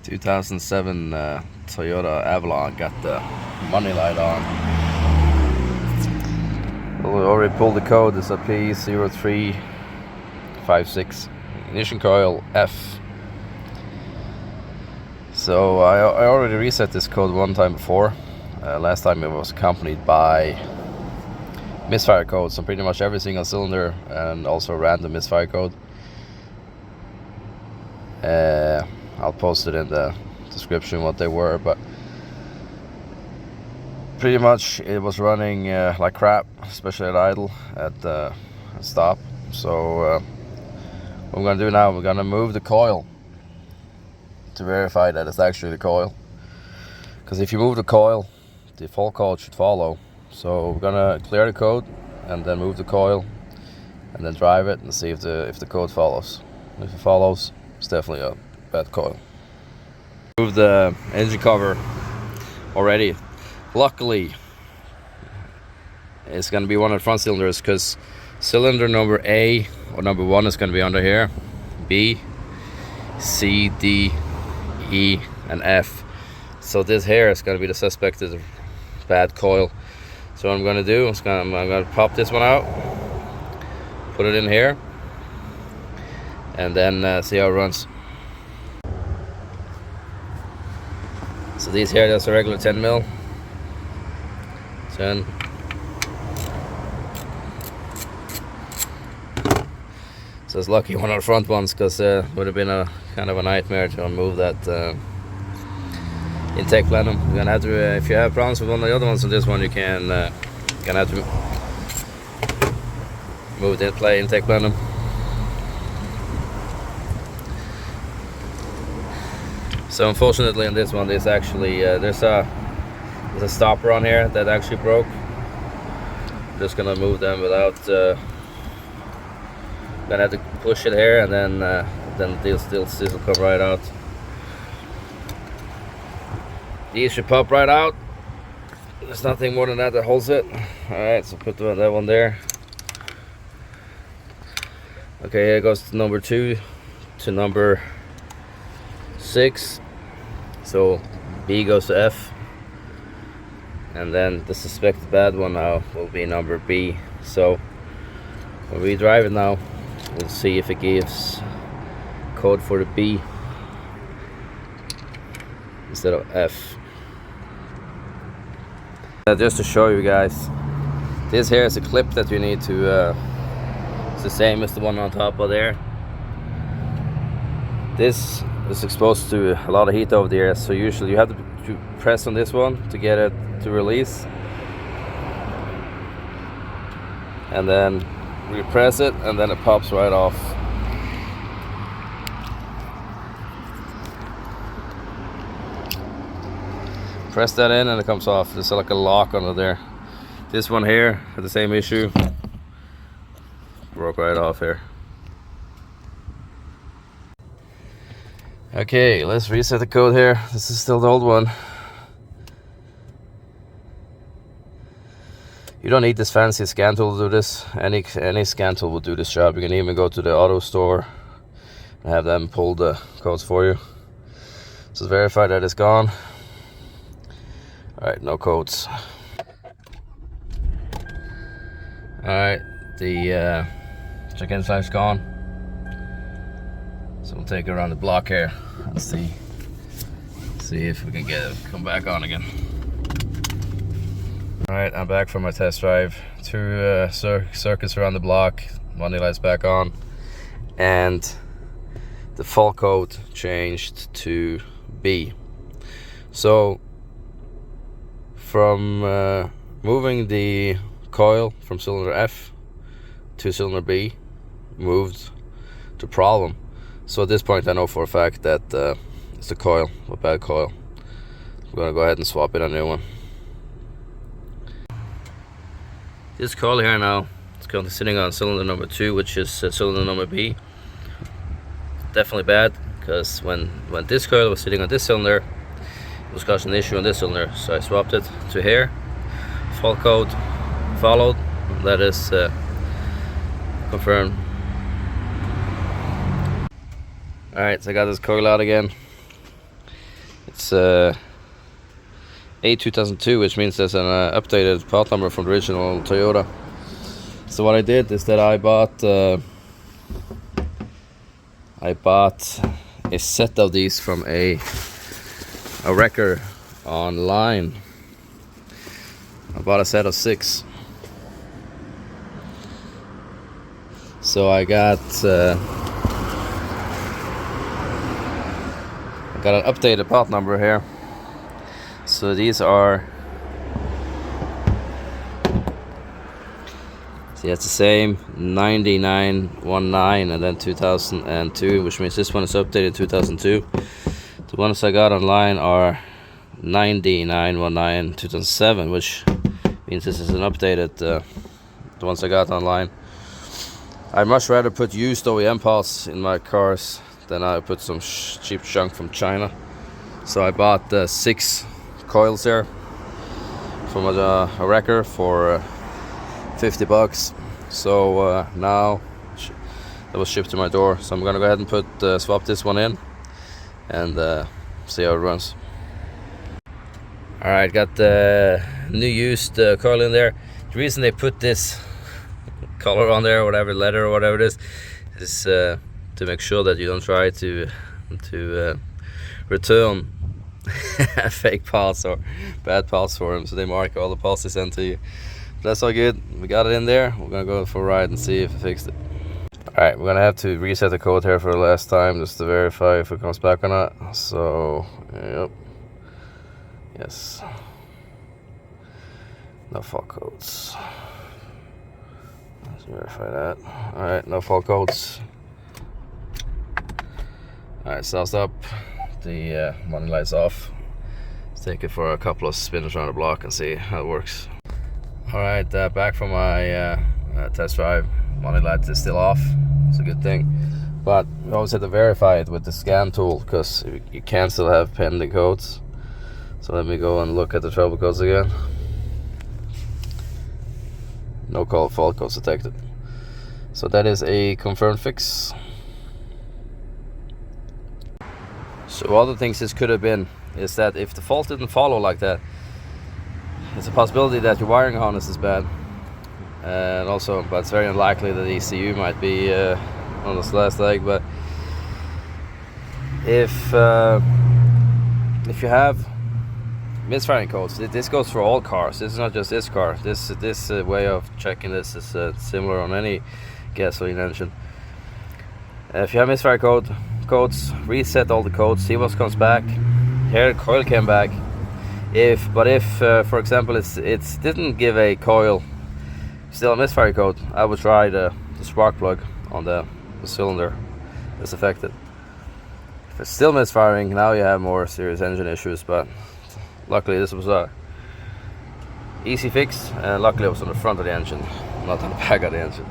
2007 Toyota Avalon got the money light on. We already pulled the code. It's a P0356 ignition coil F. So I already reset this code one time before. Last time it was accompanied by misfire code, so pretty much every single cylinder, and also random misfire code. I'll post it in the description what they were, but pretty much it was running like crap, especially at idle, at stop. So what we're gonna do now, we're gonna move the coil to verify that it's actually the coil, because if you move the coil, the fault code should follow. So we're gonna clear the code and then move the coil and then drive it and see if the code follows. If it follows, it's definitely a bad coil. Move the engine cover already. Luckily, it's gonna be one of the front cylinders, because cylinder number A or number 1 is gonna be under here. B, C, D, E, and F. So this here is gonna be the suspected bad coil. So what I'm gonna do is I'm gonna pop this one out, put it in here, and then see how it runs. So these here, that's a regular 10 mil. 10. So it's lucky one of the front ones, because it would have been a kind of a nightmare to remove that intake plenum. You're gonna have to, if you have problems with one of the other ones on this one, you can gonna have to move the intake plenum. So unfortunately on this one, there's actually there's a stopper on here that actually broke. I'm just gonna move them without. Gonna have to push it here, and then this will come right out. These should pop right out. There's nothing more than that holds it. All right, so put that one there. Okay, here goes to number 2 to number 6. So B goes to F, and then the suspected bad one now will be number B. So when we drive it now, we'll see if it gives code for the B instead of F. Just to show you guys, this here is a clip that you need to it's the same as the one on top of there. This is exposed to a lot of heat over the air, so usually you have to press on this one to get it to release, and then we press it, and then it pops right off. Press that in and it comes off. There's like a lock under there. This one here had the same issue, broke right off here. Okay, let's reset the code here. This is still the old one. You don't need this fancy scan tool to do this. Any scan tool will do this job. You can even go to the auto store and have them pull the codes for you. So verify that it's gone. Alright, no codes. Alright, the check-in flag's gone. So we'll take it around the block here and see if we can get it come back on again. Alright, I'm back from my test drive. 2 circuits around the block, money light's back on, and the fault code changed to B. So from moving the coil from cylinder F to cylinder B, moved to problem. So at this point I know for a fact that it's the coil, a bad coil. We're gonna go ahead and swap in a new one. This coil here now, it's currently sitting on cylinder number 2, which is cylinder number B. Definitely bad, because when this coil was sitting on this cylinder, it was causing an issue on this cylinder. So I swapped it to here. Fault code followed. That is confirmed. Alright, so I got this coil out again. It's A2002, which means there's an updated part number from the original Toyota. So what I did is that I bought a set of these from a wrecker online. I bought a set of 6. So I got an updated part number here. So these are, see, it's the same 9919 and then 2002, which means this one is updated 2002. The ones I got online are 9919 2007, which means this is an updated, the ones I got online. I'd much rather put used OEM parts in my cars than I put some cheap junk from China. So I bought 6 coils here from a wrecker for 50 bucks. So now that was shipped to my door. So I'm gonna go ahead and swap this one in and see how it runs. Alright, got the new used coil in there. The reason they put this color on there, or whatever, leather or whatever it is to make sure that you don't try to return fake parts or bad parts for them. So they mark all the parts they send to you. But that's all good. We got it in there. We're gonna go for a ride and see if it fixed it. Alright, we're gonna have to reset the code here for the last time just to verify if it comes back or not. So, yep. Yes. No fault codes. Let's verify that. Alright, no fault codes. Alright, starts up. The money light's off. Let's take it for a couple of spins around the block and see how it works. Alright, back from my test drive. Money light is still off. It's a good thing. But you always have to verify it with the scan tool, because you can still have pending codes. So let me go and look at the trouble codes again. No fault codes detected. So that is a confirmed fix. So other things this could have been is that if the fault didn't follow like that, it's a possibility that your wiring harness is bad. And also, but it's very unlikely that the ECU might be on this last leg. But if you have misfiring codes, this goes for all cars. This is not just this car. This way of checking this is similar on any gasoline engine. If you have misfire codes, reset all the codes, see what comes back. Here the coil came back. If for example it didn't give a coil, still a misfire code, I would try the spark plug on the cylinder that's affected. If it's still misfiring, now you have more serious engine issues. But luckily this was a easy fix, and luckily it was on the front of the engine, not on the back of the engine.